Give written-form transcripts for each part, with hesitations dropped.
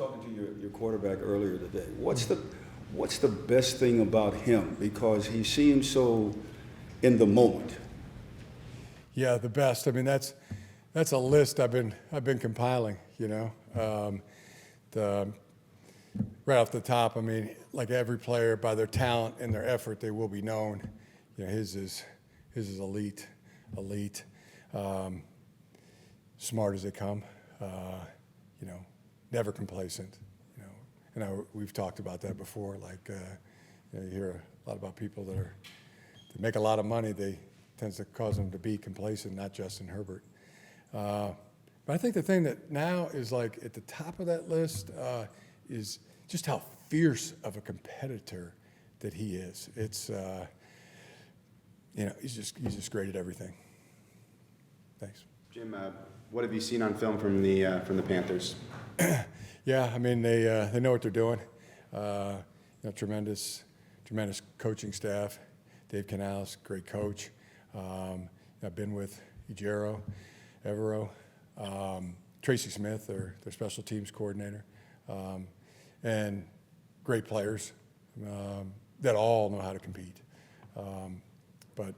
talking to your quarterback earlier today. What's the best thing about him? Because he seems so in the moment. Yeah, the best. I mean, that's a list I've been compiling. Right off the top, I mean, like every player, by their talent and their effort, they will be known. His is elite, smart as they come. Never complacent. And we've talked about that before. Like, you hear a lot about people that make a lot of money. They tends to cause them to be complacent, not Justin Herbert. But I think the thing that now is like at the top of that list is just how fierce of a competitor that he is. It's he's just great at everything. Thanks. Jim, what have you seen on film from the Panthers? Yeah, I mean they know what they're doing. Tremendous coaching staff. Dave Canales, great coach. I've been with Ejiro, Evero, Tracy Smith, their special teams coordinator, and great players that all know how to compete. But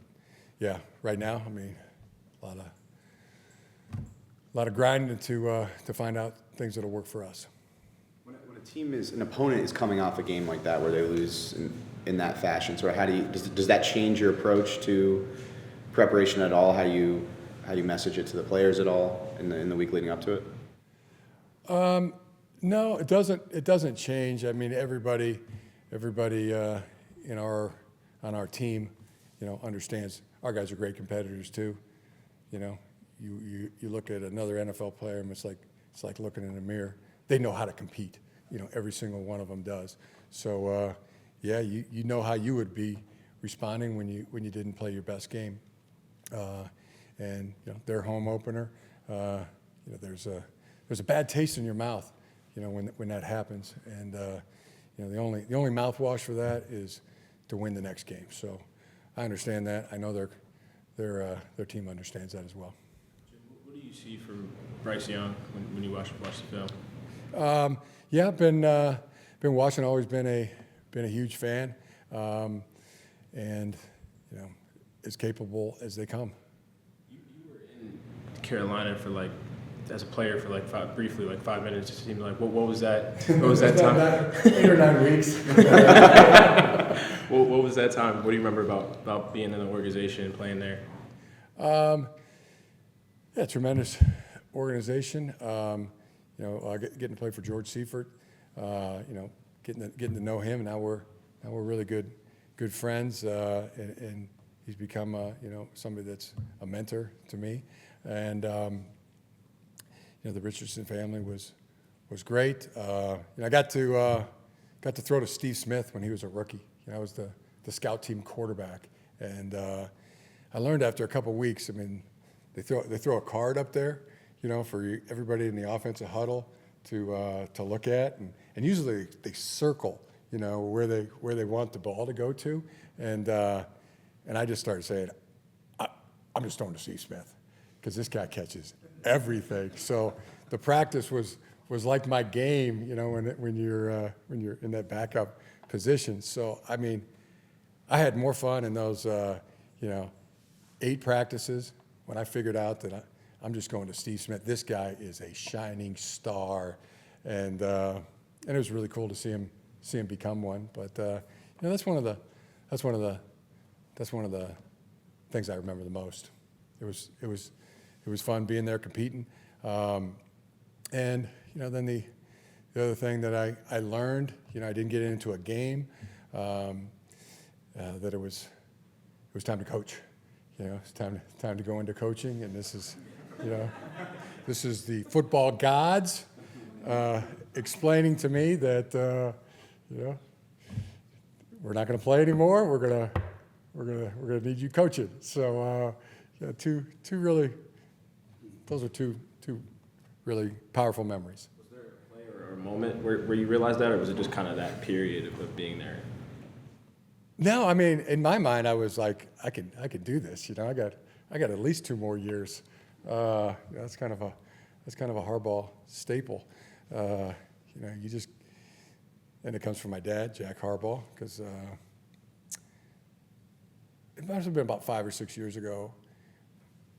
yeah, right now, I mean, a lot of grinding to find out things that'll work for us. When an opponent is coming off a game like that where they lose in that fashion, sort of does that change your approach to preparation at all? How you message it to the players at all in the week leading up to it? No, it doesn't. It doesn't change. I mean, everybody on our team, understands our guys are great competitors too. You look at another NFL player and it's like looking in a mirror. They know how to compete. Every single one of them does. So yeah, you know how you would be responding when you didn't play your best game. And their home opener, there's a bad taste in your mouth, when that happens. And the only mouthwash for that is to win the next game. So I understand that. I know their team understands that as well. Jim, what do you see from Bryce Young when you watch the film? Yeah, I've been watching. Always been a huge fan, and as capable as they come. You were in Carolina as a player for briefly 5 minutes. It seemed like what was that? What was that time? 8 or 9 weeks. What was that time? What do you remember about being in the organization and playing there? Yeah, tremendous organization. Getting to play for George Seifert. Getting to know him. And now we're really good friends. And he's become somebody that's a mentor to me. And the Richardson family was great. I got to throw to Steve Smith when he was a rookie. I was the scout team quarterback, and I learned after a couple weeks. I mean, they throw a card up there, for everybody in the offensive huddle to look at, and usually they circle, where they want the ball to go to, and I just started saying, I'm just throwing to Steve Smith because this guy catches everything. So the practice was like my game, when you're in that backup position. So I mean, I had more fun in those 8 practices when I figured out that I'm just going to Steve Smith. This guy is a shining star, and it was really cool to see him become one. But that's one of the things I remember the most. It was fun being there competing, and then the other thing that I learned, I didn't get into a game, that it was time to coach. It's time to go into coaching, and this is the football gods explaining to me that we're not going to play anymore. We're gonna need you coaching. So those are two really powerful memories. Was there a play or a moment where you realized that, or was it just kind of that period of being there? No, I mean, in my mind, I was like, I can do this. I got at least 2 more years. That's kind of a Harbaugh staple. You know, and it comes from my dad, Jack Harbaugh, because it must have been about 5 or 6 years ago.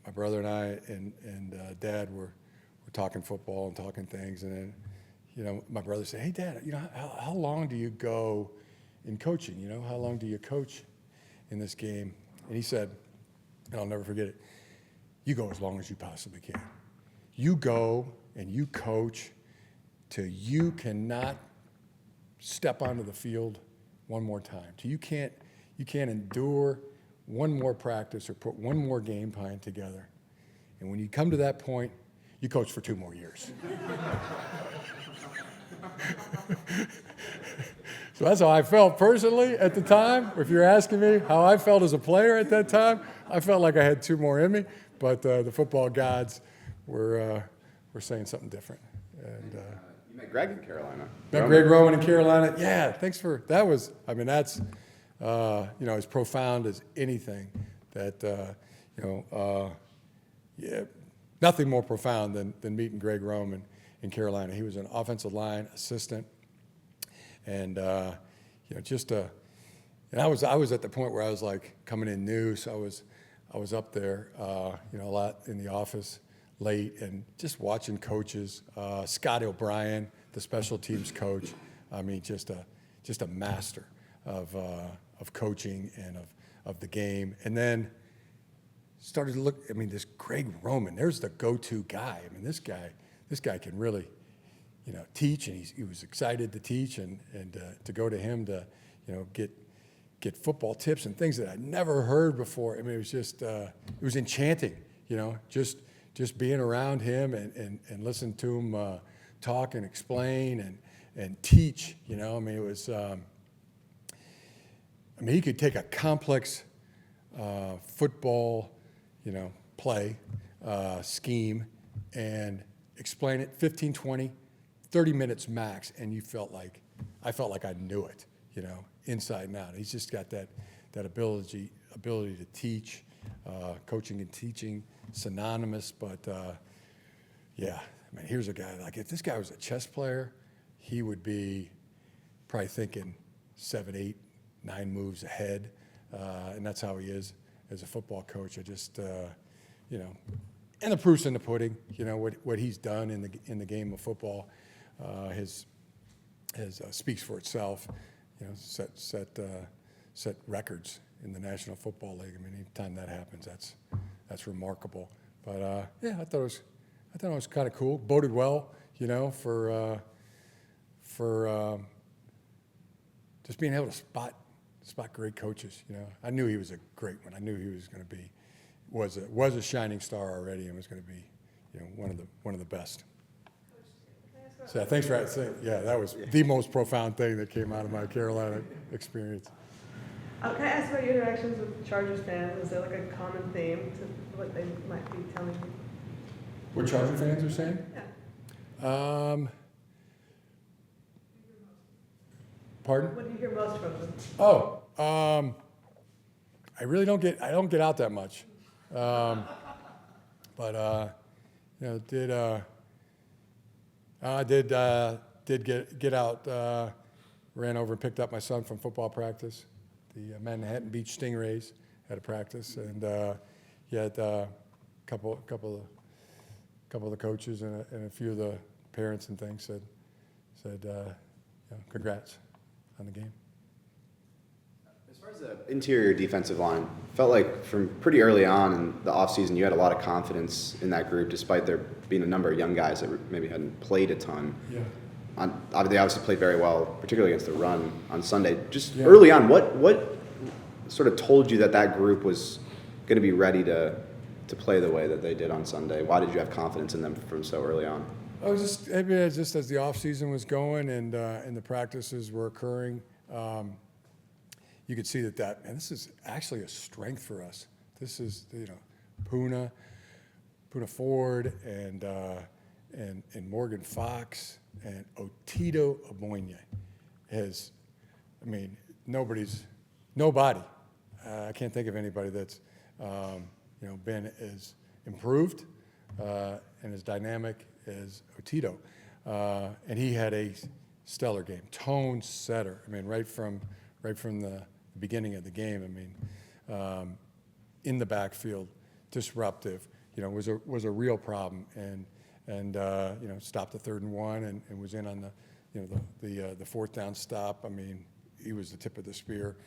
My brother and I and Dad were talking football and talking things, and then, you know, my brother said, "Hey, Dad, you know, how long do you go in coaching? You know, how long do you coach in this game?" And he said, and I'll never forget it, "You go as long as you possibly can. You go and you coach till you cannot step onto the field one more time. Till you can't endure one more practice or put one more game plan together. And when you come to that point, you coach for 2 more years." So that's how I felt personally at the time. If you're asking me how I felt as a player at that time, I felt like I had 2 more in me, but the football gods were saying something different. And You met Greg in Carolina. met Greg Roman in Carolina. Yeah, thanks for that. That's you know, as profound as anything that nothing more profound than meeting Greg Roman in Carolina. He was an offensive line assistant, and you know, and I was at the point where I was like coming in new, so I was up there, you know, a lot in the office late and just watching coaches. Scott O'Brien, the special teams coach, I mean, just a master of coaching and of the game. And then started to look. I mean, this Greg Roman, there's the go-to guy. I mean, this guy can really, you know, teach, and he was excited to teach and to go to him to, you know, get football tips and things that I'd never heard before. I mean, it was just it was enchanting, you know, just being around him and listen to him talk and explain and teach. You know, I mean, it was. I mean, he could take a complex football, you know, play, scheme, and explain it 15, 20, 30 minutes max, and I felt like I knew it, you know, inside and out. He's just got that ability to teach, coaching and teaching, synonymous, but yeah, I mean, here's a guy, like if this guy was a chess player, he would be probably thinking 7, 8, 9 moves ahead, and that's how he is as a football coach. I just, you know, and the proof's in the pudding. You know what he's done in the game of football, speaks for itself. You know, set records in the National Football League. I mean, anytime that happens, that's remarkable. But yeah, I thought it was kind of cool. Boded well, you know, for just being able to spot great coaches. You know, I knew he was a great one. I knew he was going to be was a shining star already, and was going to be, you know, one of the best. So thanks for saying. Yeah, that was the most profound thing that came out of my Carolina experience. Can I ask about your interactions with Chargers fans? Is there like a common theme to what they might be telling you? What Charger fans are saying? Yeah. Pardon? What do you hear most from them? Oh, I really don't get out that much, but you know, I did get out. Ran over and picked up my son from football practice. The Manhattan Beach Stingrays had a practice, and he had a couple of the coaches and a few of the parents and things said you know, congrats on the game. As far as the interior defensive line, felt like from pretty early on in the offseason, you had a lot of confidence in that group, despite there being a number of young guys that maybe hadn't played a ton. Yeah. They obviously played very well, particularly against the run on Sunday. Just early on, what sort of told you that group was going to be ready to play the way that they did on Sunday? Why did you have confidence in them from so early on? I was just as the off season was going and the practices were occurring, you could see that and this is actually a strength for us. This is, you know, Puna Ford and Morgan Fox and Otito Aboinye has, I mean, nobody. I can't think of anybody that's you know, been as improved and as dynamic as Otito. and he had a stellar game, tone setter. I mean, right from the beginning of the game. I mean, in the backfield, disruptive. Was a real problem, and stopped the 3rd and 1, and was in on the 4th down stop. I mean, he was the tip of the spear.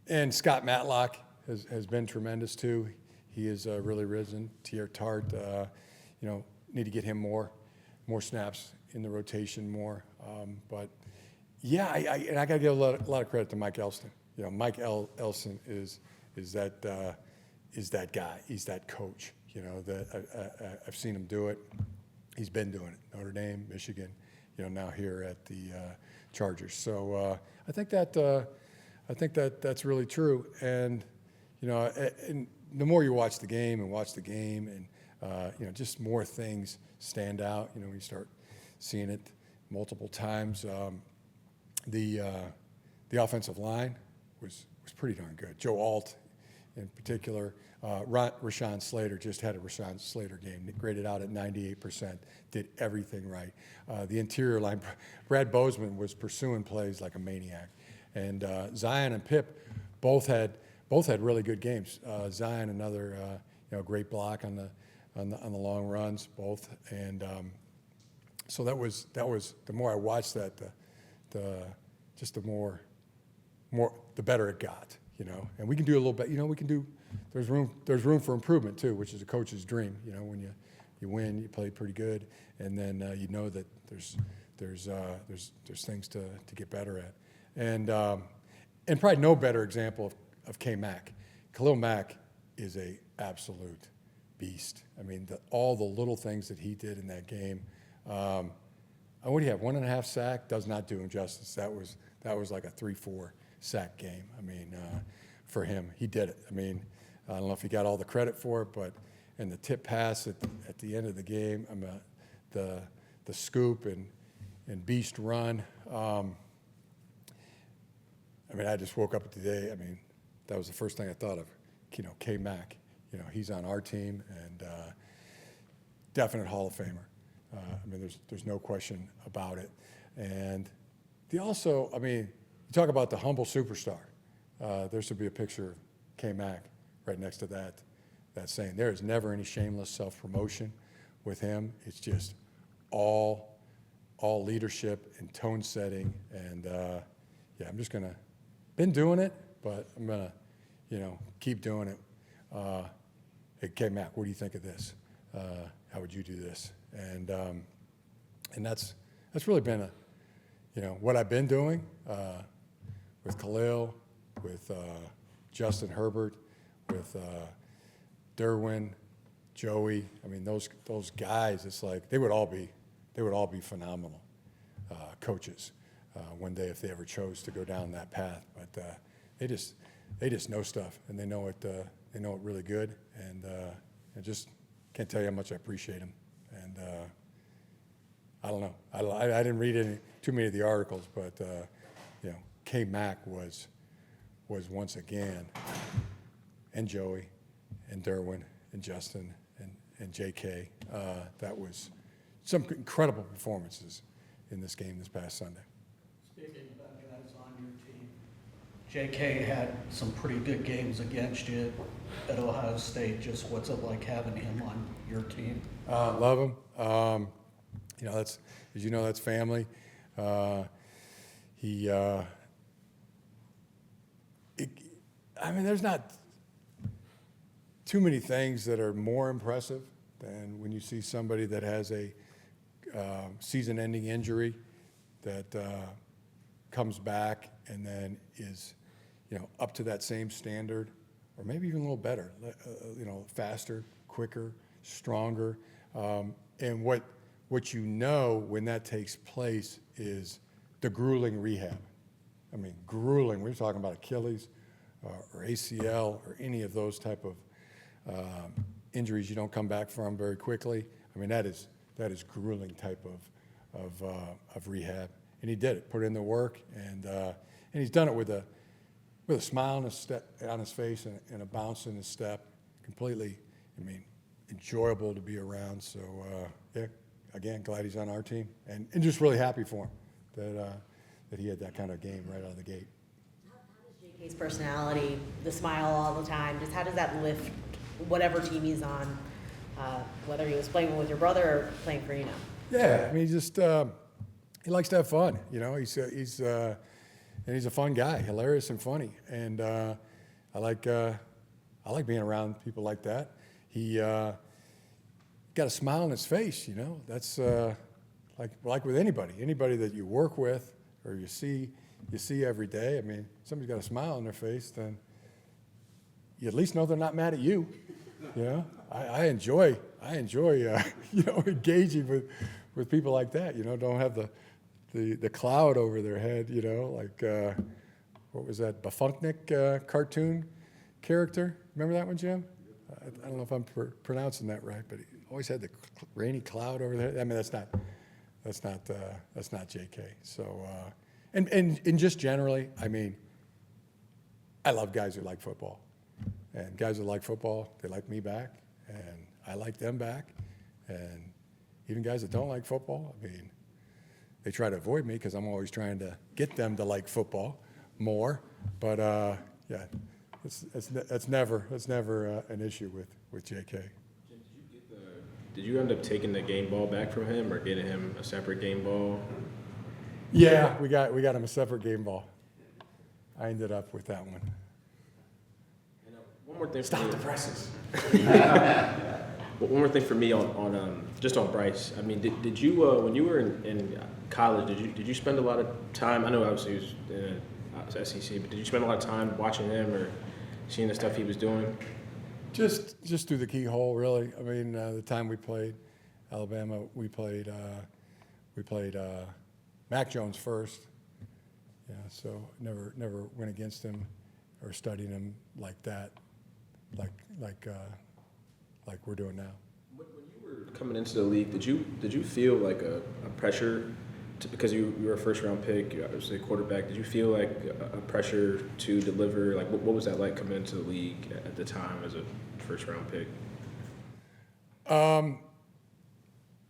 And Scott Matlock has been tremendous too. He has really risen. Tier Tart, need to get him more snaps in the rotation more. But yeah, I got to give a lot of credit to Mike Elston. Mike Elston is that guy. He's that coach. That I've seen him do it. He's been doing it. Notre Dame, Michigan, now here at the Chargers. So I think that's really true. And and the more you watch the game, and just more things stand out. When you start seeing it multiple times. The offensive line was pretty darn good. Joe Alt, in particular, Rashawn Slater just had a Rashawn Slater game. Graded out at 98%. Did everything right. The interior line, Brad Bozeman was pursuing plays like a maniac, and Zion and Pip both had really good games. Zion another great block on the long runs, both, and so that was the more I watched that, the better it got, and we can do a little bit, we can do. There's room for improvement too, which is a coach's dream. When you win, you play pretty good, and then that there's things to get better at, and probably no better example of K Mack. Khalil Mack is a absolute beast. I mean, all the little things that he did in that game. What do you have? 1.5 sack does not do him justice. That was like a 3-4 sack game. I mean, for him, he did it. I mean, I don't know if he got all the credit for it, but and the tip pass at the end of the game, the scoop and beast run. I just woke up today. I mean, that was the first thing I thought of. K Mack. He's on our team and definite Hall of Famer. There's no question about it. And you talk about the humble superstar. There should be a picture of K Mack right next to that saying. There is never any shameless self-promotion with him. It's just all leadership and tone setting. And I'm just gonna been doing it, but I'm gonna keep doing it. Hey, K Mack, what do you think of this? How would you do this? And that's really been what I've been doing with Khalil, with Justin Herbert, with Derwin, Joey. I mean, those guys. It's like they would all be phenomenal coaches one day if they ever chose to go down that path. But they just know stuff, and they know it really good. And I just can't tell you how much I appreciate them. And I don't know. I didn't read too many of the articles, but K Mack was once again, and Joey, and Derwin, and Justin, and J.K. That was some incredible performances in this game this past Sunday. Speaking about guys on your team, J.K. had some pretty good games against you at Ohio State. Just what's it like having him on your team? Love him. That's, as you know, that's family. There's not too many things that are more impressive than when you see somebody that has a season-ending injury that comes back and then is, up to that same standard, or maybe even a little better. Faster, quicker, stronger, and what when that takes place is the grueling rehab. I mean, grueling. We're talking about Achilles or ACL or any of those type of injuries you don't come back from very quickly. I mean, that is grueling type of rehab. And he did it, put in the work, and he's done it with a smile on his face and a bounce in his step. Completely, enjoyable to be around. So again, glad he's on our team, and just really happy for him that he had that kind of game right out of the gate. How does JK's personality, the smile all the time, just how does that lift whatever team he's on, whether he was playing with your brother or playing for you now? Yeah, I mean, he likes to have fun. You know, he's a fun guy, hilarious and funny, and I like being around people like that. He got a smile on his face. You know, that's like with anybody that you work with or you see every day. I mean, somebody's got a smile on their face, then you at least know they're not mad at you. You know, I enjoy you know, engaging with people like that. You know, don't have the cloud over their head. You know, like what was that Buffunk cartoon character? Remember that one, Jim? I don't know if I'm pronouncing that right, but he always had the rainy cloud over there. I mean, that's not JK. So, and just generally, I mean, I love guys who like football, and guys who like football, they like me back, and I like them back, and even guys that don't like football, I mean, they try to avoid me because I'm always trying to get them to like football more. But yeah, that's never an issue with JK. Did you end up taking the game ball back from him or getting him a separate game ball? Yeah, we got him a separate game ball. I ended up with that one. One more thing. Stop the presses. One more thing for me on just on Bryce. I mean, did you when you were in college, did you spend a lot of time? I know obviously he was in SEC, but did you spend a lot of time watching him or seeing the stuff he was doing? Just through the keyhole, really. I mean, the time we played Alabama, we played Mac Jones first. Yeah, so never went against him or studied him like that, like we're doing now. When you were coming into the league, did you feel like a pressure because you were a first round pick, you obviously a quarterback? Did you feel like a pressure to deliver? Like what was that like coming into the league at the time as a first round pick?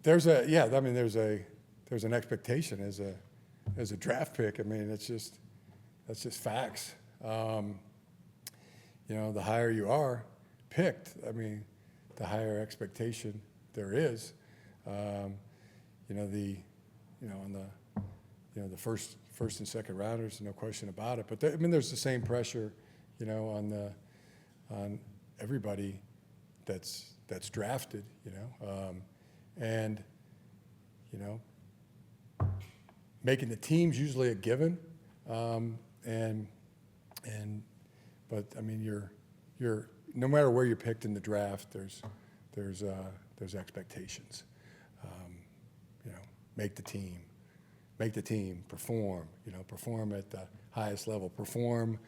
There's an expectation as a draft pick. I mean, that's just facts. You know, the higher you are picked, I mean, the higher expectation there is. On the first and second rounders, no question about it. But there's the same pressure, you know, on everybody that's drafted, you know, and you know, making the team's usually a given, but I mean, you're no matter where you're picked in the draft, there's expectations. You know, make the team, perform. You know, perform at the highest level. Perform.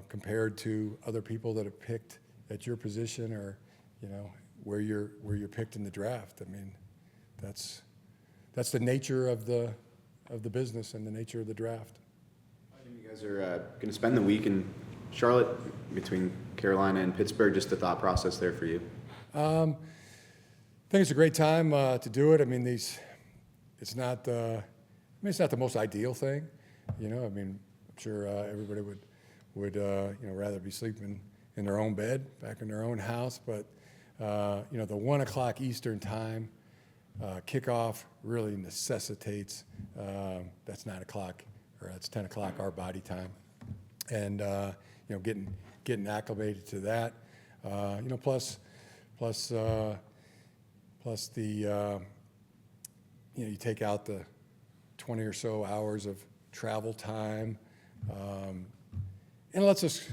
Compared to other people that are picked at your position, or you know, where you're picked in the draft. I mean, that's the nature of the business and the nature of the draft. You guys are going to spend the week in Charlotte between Carolina and Pittsburgh. Just the thought process there for you. I think it's a great time to do it. I mean, it's not the most ideal thing, you know. I mean, I'm sure everybody would rather be sleeping in their own bed, back in their own house. But you know, the 1 o'clock Eastern time kickoff really necessitates that's 9 o'clock or that's 10 o'clock our body time, and you know, getting acclimated to that. You know, plus the you know, you take out the 20 or so hours of travel time, and let's just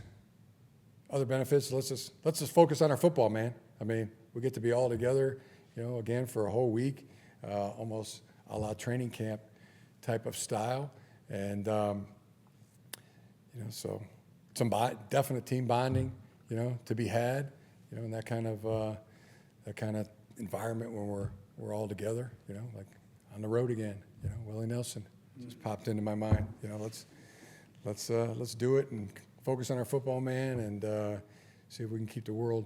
other benefits. Let's just focus on our football, man. I mean, we get to be all together, you know, again for a whole week, almost a la training camp type of style, and you know, so some definite team bonding, you know, to be had, you know, in that kind of environment when we're all together, you know, like on the road again, you know. Willie Nelson just popped into my mind, you know. Let's do it and focus on our football, man, and see if we can keep the world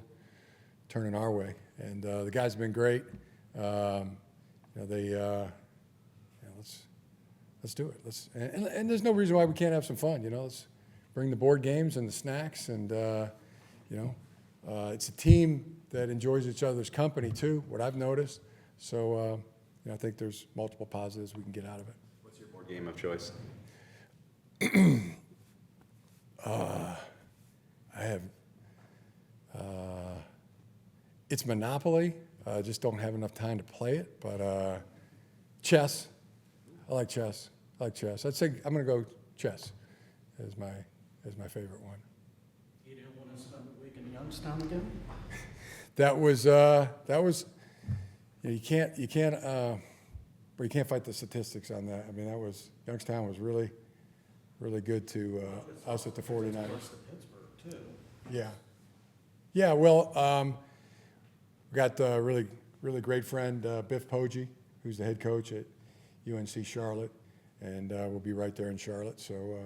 turning our way. And the guys have been great. Let's do it. And there's no reason why we can't have some fun. Let's bring the board games and the snacks, and it's a team that enjoys each other's company too. What I've noticed. So I think there's multiple positives we can get out of it. What's your board game of choice? I have. It's Monopoly. I just don't have enough time to play it. But chess. I like chess. I'd say I'm going to go chess as my favorite one. You didn't want to spend the week in Youngstown again? That was you can't fight the statistics on that. I mean, Youngstown was really good to us at the 49ers. Close to Pittsburgh, too. Yeah. Well, we got a really great friend, Biff Poggi, who's the head coach at UNC Charlotte, and we'll be right there in Charlotte. So,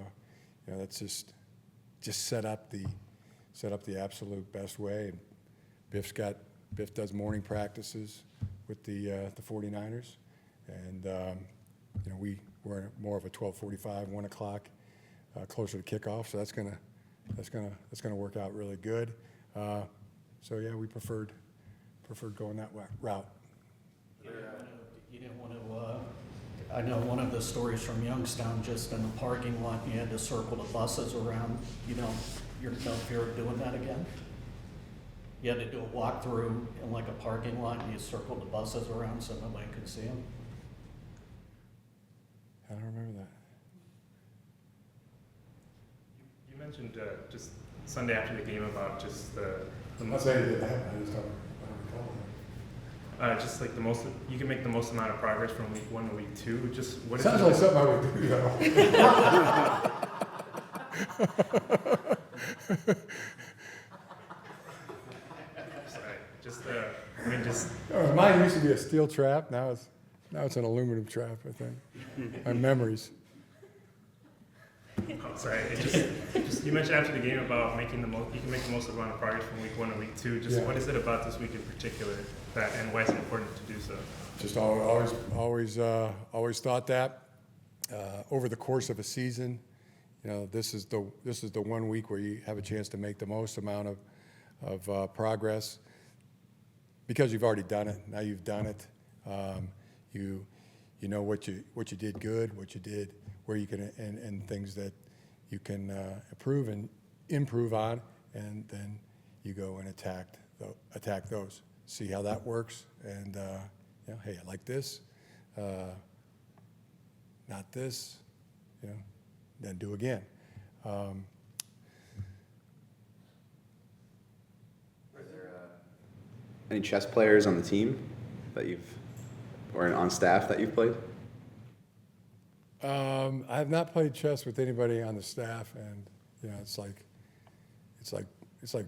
that's just set up the absolute best way. And Biff does morning practices with the 49ers, and we're more of a 12:45, 1 o'clock, closer to kickoff. So that's gonna work out really good. So yeah, we preferred going that route. You didn't want to, I know one of the stories from Youngstown, just in the parking lot, you had to circle the buses around, you're no fear of doing that again? You had to do a walkthrough in like a parking lot and you circled the buses around so nobody could see them? I don't remember that. You mentioned just Sunday after the game about just the I'll say you did that. I just don't recall that. just like the most you can make the most amount of progress from week 1 to week 2. Just what Sounds is like something I would do, Sorry, just I mean just Mine used to be a steel trap. Now it's an aluminum trap, I think. My memories. sorry. It just you mentioned after the game about making the most. You can make the most amount of progress from week 1 to week 2. Just Yeah. what is it about this week in particular that and why is it important to do so? Just always thought that over the course of a season, this is the 1 week where you have a chance to make the most amount of progress because you've already done it. Now you've done it. You know what you did good, what you did, where you can and things that you can improve on, and then you go and attack those. See how that works, and hey, I like this, not this, then do again. Are there any chess players on the team that or on staff that you've played? I have not played chess with anybody on the staff, and it's like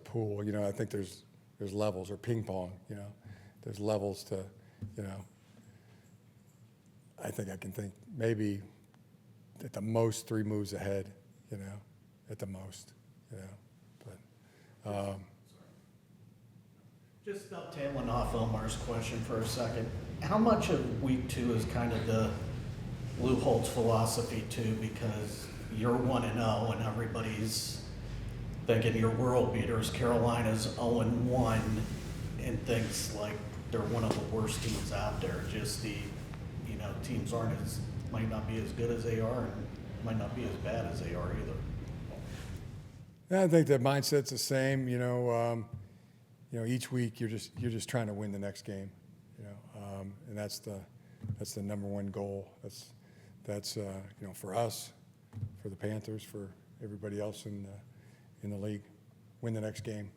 pool. I think there's levels, or ping pong. There's levels to. I think I can think maybe at the most 3 moves ahead. At the most. But. Just dovetailing off Omar's question for a second, how much of week 2 is kind of the Lou Holtz philosophy too, because you're 1-0 and everybody's thinking you're world beaters. Carolina's 0-1 and thinks like they're one of the worst teams out there. Just teams might not be as good as they are and might not be as bad as they are either. Yeah, I think that mindset's the same. Each week you're just trying to win the next game. And that's the number one goal. That's for us, for the Panthers, for everybody else in the league, win the next game.